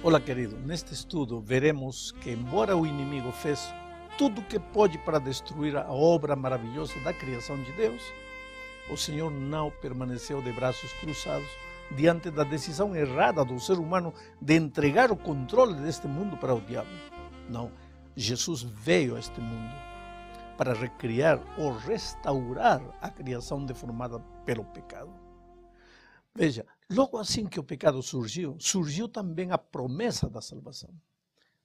Olá, querido. Neste estudo veremos que, embora o inimigo fez tudo o que pode para destruir a obra maravilhosa da criação de Deus, o Senhor não permaneceu de braços cruzados diante da decisão errada do ser humano de entregar o controle deste mundo para o diabo. Não, Jesus veio a este mundo para recriar ou restaurar a criação deformada pelo pecado. Veja, logo assim que o pecado surgiu também a promessa da salvação.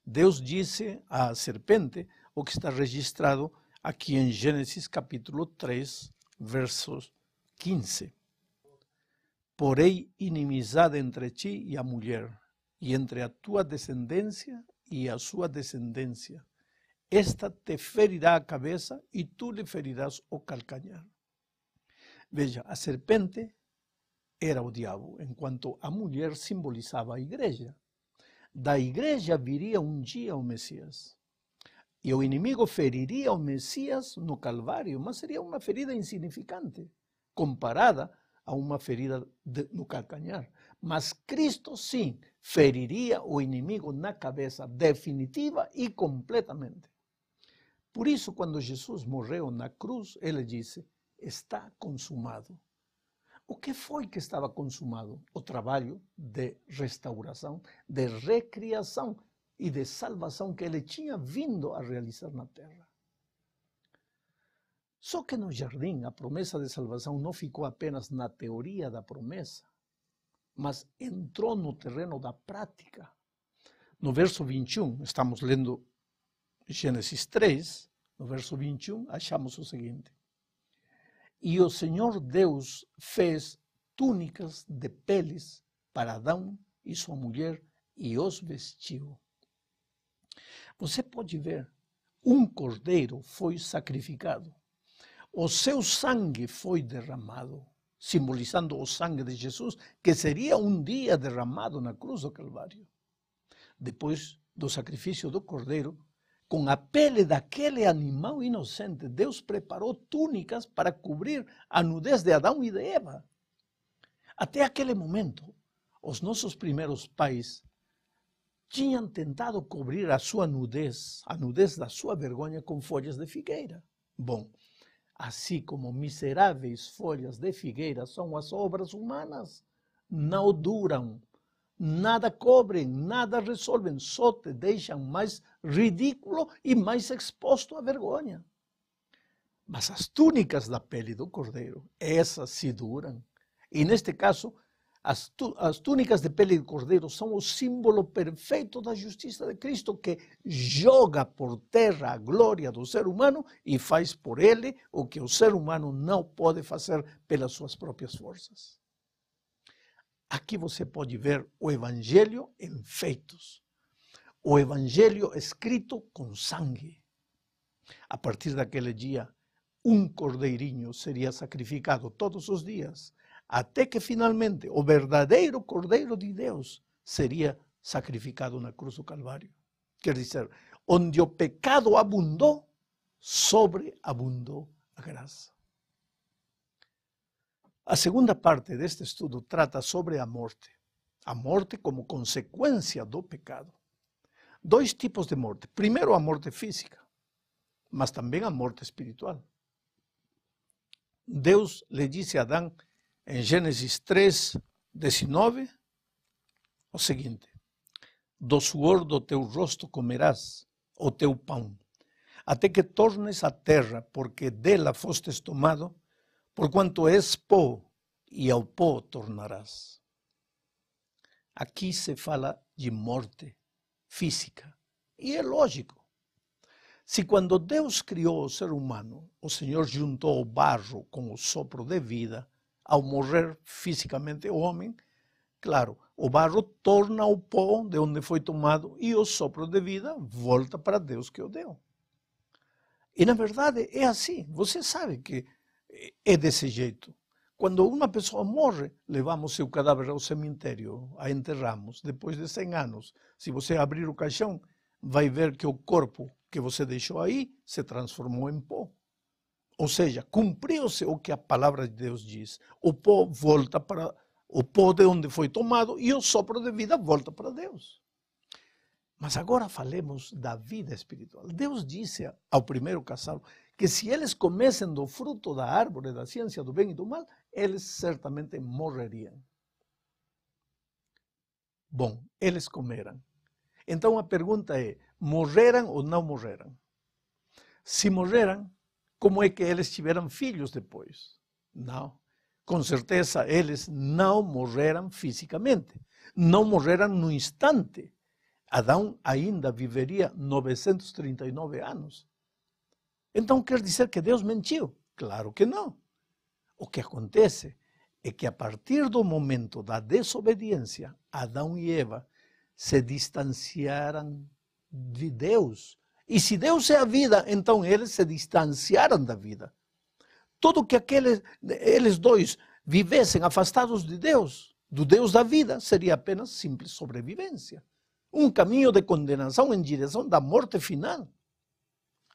Deus disse à serpente o que está registrado aqui em Gênesis capítulo 3, versos 15. Porém inimizade entre ti e a mulher, e entre a tua descendência e a sua descendência. Esta te ferirá a cabeça e tu lhe ferirás o calcanhar. Veja, a serpente era o diabo, enquanto a mulher simbolizava a igreja. Da igreja viria um dia o Messias. E o inimigo feriria o Messias no Calvário, mas seria uma ferida insignificante, comparada a uma ferida no calcanhar. Mas Cristo, sim, feriria o inimigo na cabeça, definitiva e completamente. Por isso, quando Jesus morreu na cruz, ele disse, está consumado. O que foi que estava consumado? O trabalho de restauração, de recriação e de salvação que ele tinha vindo a realizar na terra. Só que no jardim a promessa de salvação não ficou apenas na teoria da promessa, mas entrou no terreno da prática. No verso 21, estamos lendo Gênesis 3, no verso 21, achamos o seguinte. E o Senhor Deus fez túnicas de peles para Adão e sua mulher e os vestiu. Você pode ver, um cordeiro foi sacrificado. O seu sangue foi derramado, simbolizando o sangue de Jesus, que seria um dia derramado na cruz do Calvário. Depois do sacrifício do cordeiro, com a pele daquele animal inocente, Deus preparou túnicas para cobrir a nudez de Adão e de Eva. Até aquele momento, os nossos primeiros pais tinham tentado cobrir a sua nudez, a nudez da sua vergonha, com folhas de figueira. Bom, assim como miseráveis folhas de figueira são as obras humanas, não duram. Nada cobrem, nada resolvem, só te deixam mais ridículo e mais exposto à vergonha. Mas as túnicas da pele do cordeiro, essas se duram. E neste caso, as túnicas de pele de cordeiro são o símbolo perfeito da justiça de Cristo, que joga por terra a glória do ser humano e faz por ele o que o ser humano não pode fazer pelas suas próprias forças. Aqui você pode ver o Evangelho em feitos. O Evangelho escrito com sangue. A partir daquele dia, um cordeirinho seria sacrificado todos os dias, até que finalmente o verdadeiro Cordeiro de Deus seria sacrificado na cruz do Calvário. Quer dizer, onde o pecado abundou, sobreabundou a graça. A segunda parte deste estudo trata sobre a morte como consequência do pecado. Dois tipos de morte. Primeiro, a morte física, mas também a morte espiritual. Deus lhe disse a Adão, em Gênesis 3, 19, o seguinte, do suor do teu rosto comerás o teu pão, até que tornes a terra, porque dela fostes tomado, porquanto és pó, e ao pó tornarás. Aqui se fala de morte física. E é lógico. Se quando Deus criou o ser humano, o Senhor juntou o barro com o sopro de vida, ao morrer fisicamente o homem, claro, o barro torna o pó de onde foi tomado e o sopro de vida volta para Deus que o deu. E na verdade é assim. Você sabe que é desse jeito. Quando uma pessoa morre, levamos seu cadáver ao cemitério, a enterramos. Depois de 100 anos, se você abrir o caixão, vai ver que o corpo que você deixou aí se transformou em pó. Ou seja, cumpriu-se o que a palavra de Deus diz. O pó volta para o pó de onde foi tomado e o sopro de vida volta para Deus. Mas agora falemos da vida espiritual. Deus disse ao primeiro casal que se eles comessem do fruto da árvore da ciência do bem e do mal, eles certamente morreriam. Bom, eles comeram. Então a pergunta é, morreram ou não morreram? Se morreram, como é que eles tiveram filhos depois? Não. Com certeza eles não morreram fisicamente. Não morreram no instante. Adão ainda viveria 939 anos. Então quer dizer que Deus mentiu? Claro que não. O que acontece é que a partir do momento da desobediência, Adão e Eva se distanciaram de Deus. E se Deus é a vida, então eles se distanciaram da vida. Tudo que eles dois vivessem afastados de Deus, do Deus da vida, seria apenas simples sobrevivência. Um caminho de condenação em direção da morte final.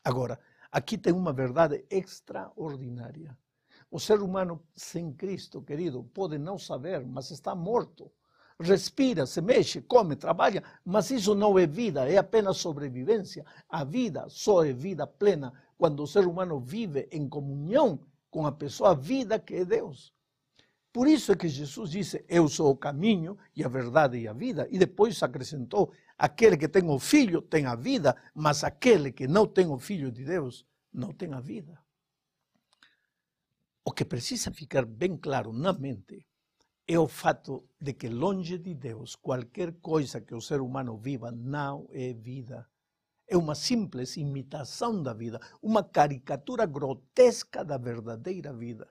Agora, aqui tem uma verdade extraordinária. O ser humano sem Cristo, querido, pode não saber, mas está morto. Respira, se mexe, come, trabalha, mas isso não é vida, é apenas sobrevivência. A vida só é vida plena quando o ser humano vive em comunhão com a pessoa vida que é Deus. Por isso é que Jesus disse, eu sou o caminho e a verdade e a vida. E depois acrescentou, aquele que tem o Filho tem a vida, mas aquele que não tem o Filho de Deus não tem a vida. O que precisa ficar bem claro na mente é o fato de que longe de Deus, qualquer coisa que o ser humano viva não é vida. É uma simples imitação da vida, uma caricatura grotesca da verdadeira vida.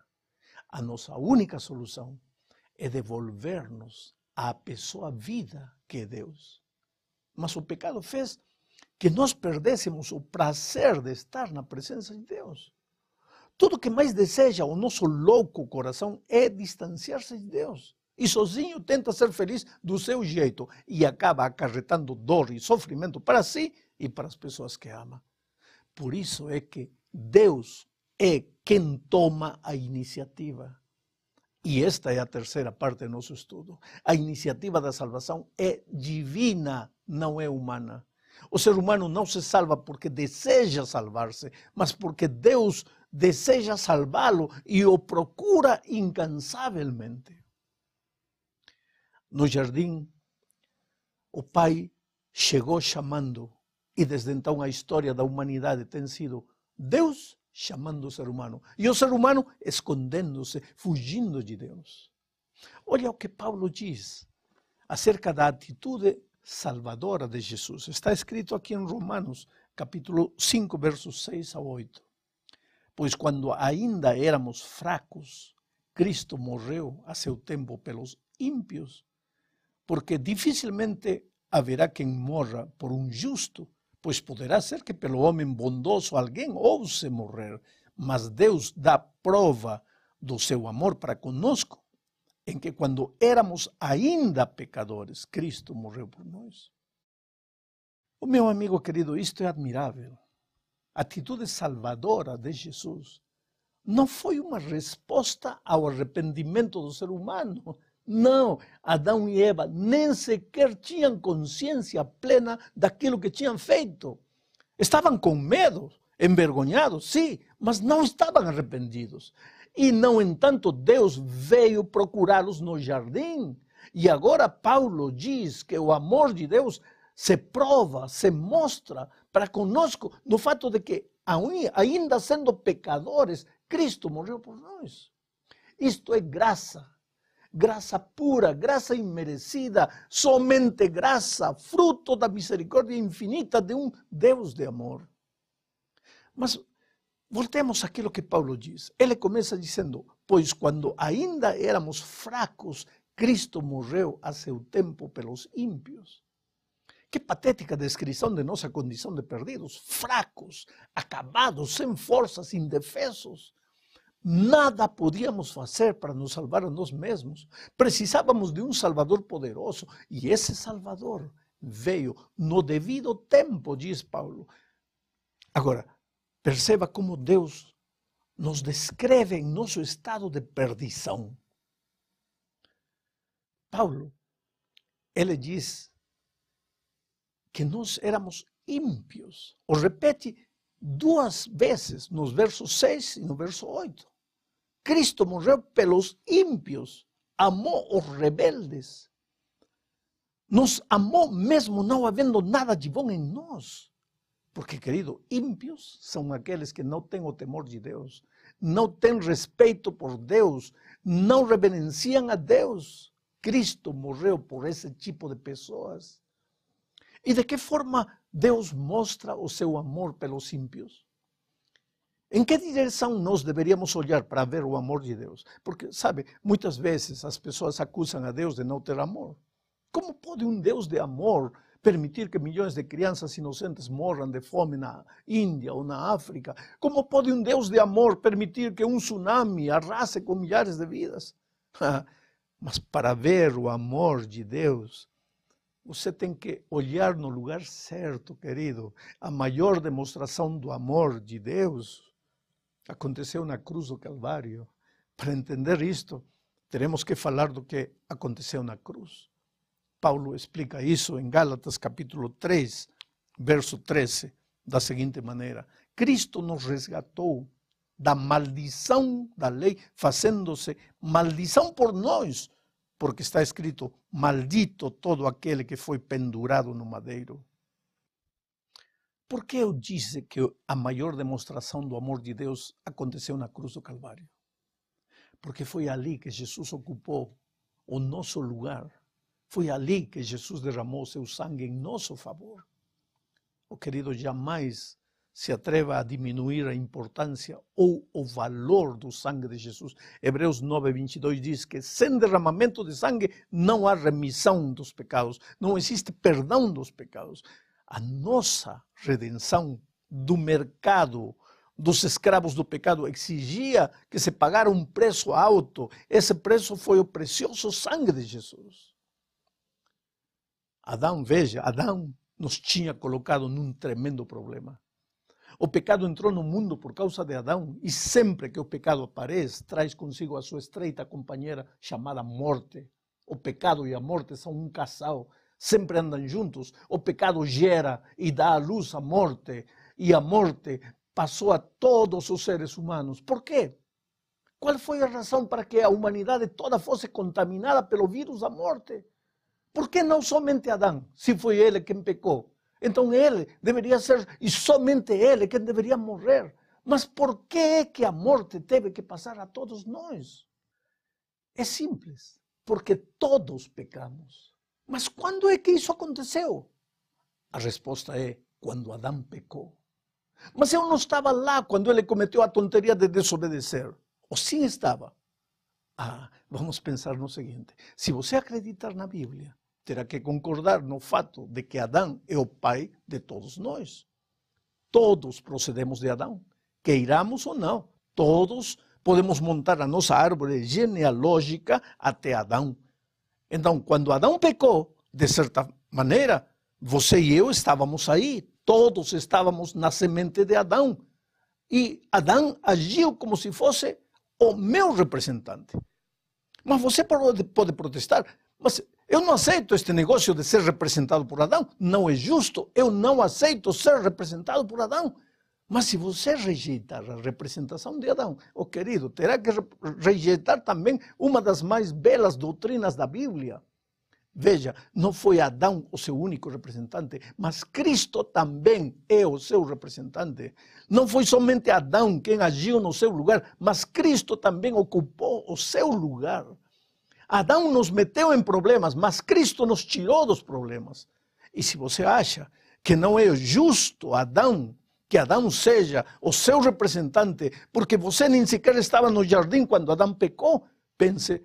A nossa única solução é devolver-nos à pessoa vida que é Deus. Mas o pecado fez que nós perdêssemos o prazer de estar na presença de Deus. Tudo que mais deseja o nosso louco coração é distanciar-se de Deus. E sozinho tenta ser feliz do seu jeito e acaba acarretando dor e sofrimento para si e para as pessoas que ama. Por isso é que Deus é quem toma a iniciativa. E esta é a terceira parte do nosso estudo. A iniciativa da salvação é divina, não é humana. O ser humano não se salva porque deseja salvar-se, mas porque Deus deseja salvá-lo e o procura incansavelmente. No jardim, o Pai chegou chamando, e desde então a história da humanidade tem sido Deus chamando o ser humano, e o ser humano escondendo-se, fugindo de Deus. Olha o que Paulo diz acerca da atitude salvadora de Jesus. Está escrito aqui em Romanos, capítulo 5, versos 6 a 8. Pois quando ainda éramos fracos, Cristo morreu a seu tempo pelos ímpios, porque dificilmente haverá quem morra por um justo, pois poderá ser que pelo homem bondoso alguém ouse morrer, mas Deus dá prova do seu amor para conosco, em que quando éramos ainda pecadores, Cristo morreu por nós. O meu amigo querido, isto é admirável. A atitude salvadora de Jesus não foi uma resposta ao arrependimento do ser humano. Não, Adão e Eva nem sequer tinham consciência plena daquilo que tinham feito. Estavam com medo, envergonhados, sim, mas não estavam arrependidos. E, no entanto, Deus veio procurá-los no jardim. E agora Paulo diz que o amor de Deus se prova, se mostra para conosco no fato de que, ainda sendo pecadores, Cristo morreu por nós. Isto é graça. Graça pura, graça imerecida, somente graça, fruto da misericórdia infinita de um Deus de amor. Mas voltemos àquilo que Paulo diz. Ele começa dizendo, pois quando ainda éramos fracos, Cristo morreu a seu tempo pelos ímpios. Que patética descrição de nossa condição de perdidos, fracos, acabados, sem forças, indefesos. Nada podíamos fazer para nos salvar a nós mesmos. Precisávamos de um Salvador poderoso. E esse Salvador veio no devido tempo, diz Paulo. Agora, perceba como Deus nos descreve em nosso estado de perdição. Paulo, ele diz que nós éramos ímpios. O repete 2 vezes, nos versos 6 e no verso 8. Cristo morreu pelos ímpios, amou os rebeldes. Nos amou mesmo não havendo nada de bom em nós. Porque, querido, ímpios são aqueles que não têm o temor de Deus, não têm respeito por Deus, não reverenciam a Deus. Cristo morreu por esse tipo de pessoas. E de que forma Deus mostra o seu amor pelos ímpios? Em que direção nós deveríamos olhar para ver o amor de Deus? Porque, sabe, muitas vezes as pessoas acusam a Deus de não ter amor. Como pode um Deus de amor permitir que milhões de crianças inocentes morram de fome na Índia ou na África? Como pode um Deus de amor permitir que um tsunami arrase com milhares de vidas? Mas para ver o amor de Deus, você tem que olhar no lugar certo, querido. A maior demonstração do amor de Deus aconteceu na cruz do Calvário. Para entender isto, teremos que falar do que aconteceu na cruz. Paulo explica isso em Gálatas capítulo 3, verso 13, da seguinte maneira: Cristo nos resgatou da maldição da lei, fazendo-se maldição por nós, porque está escrito: maldito todo aquele que foi pendurado no madeiro. Por que eu disse que a maior demonstração do amor de Deus aconteceu na cruz do Calvário? Porque foi ali que Jesus ocupou o nosso lugar. Foi ali que Jesus derramou seu sangue em nosso favor. O querido, jamais se atreva a diminuir a importância ou o valor do sangue de Jesus. Hebreus 9:22 diz que sem derramamento de sangue não há remissão dos pecados, não existe perdão dos pecados. A nossa redenção do mercado dos escravos do pecado exigia que se pagara um preço alto. Esse preço foi o precioso sangue de Jesus. Adão, veja, Adão nos tinha colocado num tremendo problema. O pecado entrou no mundo por causa de Adão, e sempre que o pecado aparece, traz consigo a sua estreita companheira chamada morte. O pecado e a morte são um casal, sempre andam juntos. O pecado gera e dá à luz a morte, e a morte passou a todos os seres humanos. Por quê? Qual foi a razão para que a humanidade toda fosse contaminada pelo vírus da morte? Por que não somente Adão, se foi ele quem pecou? Então ele deveria ser, e somente ele, quem deveria morrer. Mas por que é que a morte teve que passar a todos nós? É simples, porque todos pecamos. Mas quando é que isso aconteceu? A resposta é quando Adão pecou. Mas eu não estava lá quando ele cometeu a tonteria de desobedecer. Ou sim estava? Vamos pensar no seguinte: se você acreditar na Bíblia, terá que concordar no fato de que Adão é o pai de todos nós. Todos procedemos de Adão, queiramos ou não. Todos podemos montar a nossa árvore genealógica até Adão. Então, quando Adão pecou, de certa maneira, você e eu estávamos aí. Todos estávamos na semente de Adão. E Adão agiu como se fosse o meu representante. Mas você pode protestar: mas eu não aceito este negócio de ser representado por Adão. Não é justo. Eu não aceito ser representado por Adão. Mas se você rejeitar a representação de Adão, querido, terá que rejeitar também uma das mais belas doutrinas da Bíblia. Veja, não foi Adão o seu único representante, mas Cristo também é o seu representante. Não foi somente Adão quem agiu no seu lugar, mas Cristo também ocupou o seu lugar. Adão nos meteu em problemas, mas Cristo nos tirou dos problemas. E se você acha que não é justo que Adão seja o seu representante, porque você nem sequer estava no jardim quando Adão pecou, pense,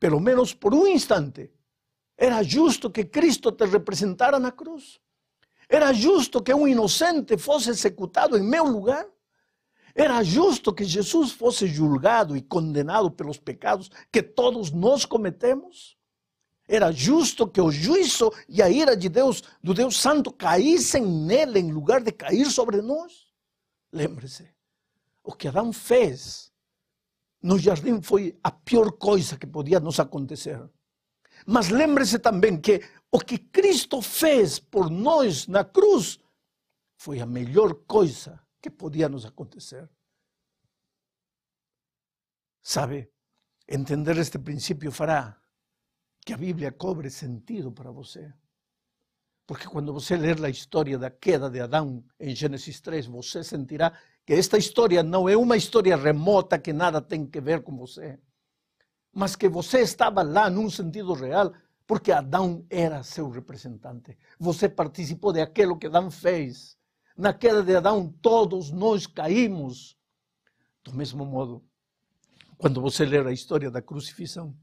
pelo menos por um instante, era justo que Cristo te representara na cruz? Era justo que um inocente fosse executado em meu lugar? Era justo que Jesus fosse julgado e condenado pelos pecados que todos nós cometemos? Era justo que o juízo e a ira de Deus, do Deus Santo, caíssem nele em lugar de cair sobre nós? Lembre-se, o que Adão fez no jardim foi a pior coisa que podia nos acontecer. Mas lembre-se também que o que Cristo fez por nós na cruz foi a melhor coisa que podia nos acontecer. Sabe, entender este princípio fará que a Bíblia cobre sentido para você. Porque quando você ler a história da queda de Adão em Gênesis 3, você sentirá que esta história não é uma história remota que nada tem que ver com você, mas que você estava lá num sentido real, porque Adão era seu representante. Você participou de aquilo que Adão fez. Na queda de Adão, todos nós caímos. Do mesmo modo, quando você ler a história da crucifixão,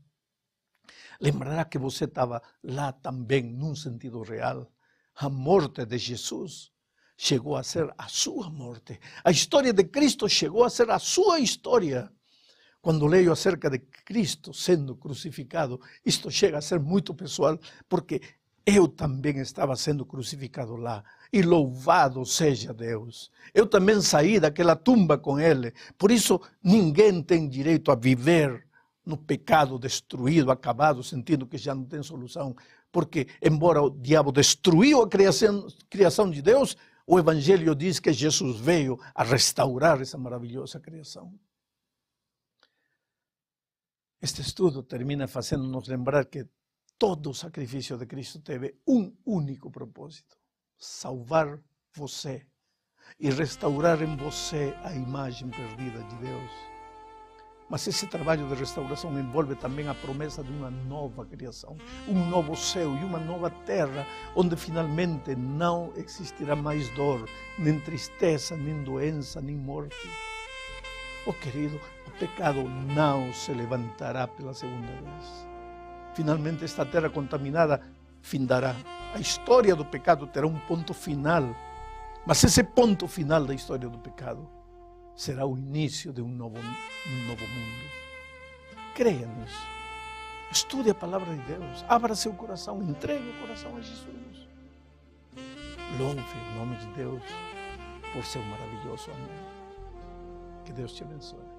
lembrará que você estava lá também, num sentido real. A morte de Jesus chegou a ser a sua morte. A história de Cristo chegou a ser a sua história. Quando leio acerca de Cristo sendo crucificado, isto chega a ser muito pessoal, porque eu também estava sendo crucificado lá. E louvado seja Deus. Eu também saí daquela tumba com Ele. Por isso, ninguém tem direito a viver no pecado destruído, acabado, sentindo que já não tem solução. Porque, embora o diabo destruiu a criação de Deus, o Evangelho diz que Jesus veio a restaurar essa maravilhosa criação. Este estudo termina fazendo-nos lembrar que todo o sacrifício de Cristo teve um único propósito: salvar você e restaurar em você a imagem perdida de Deus. Mas esse trabalho de restauração envolve também a promessa de uma nova criação, um novo céu e uma nova terra, onde finalmente não existirá mais dor, nem tristeza, nem doença, nem morte. Oh querido, o pecado não se levantará pela segunda vez. Finalmente esta terra contaminada findará. A história do pecado terá um ponto final, mas esse ponto final da história do pecado será o início de um novo mundo. Creia nisso. Estude a palavra de Deus. Abra seu coração. Entregue o coração a Jesus. Louve o nome de Deus por seu maravilhoso amor. Que Deus te abençoe.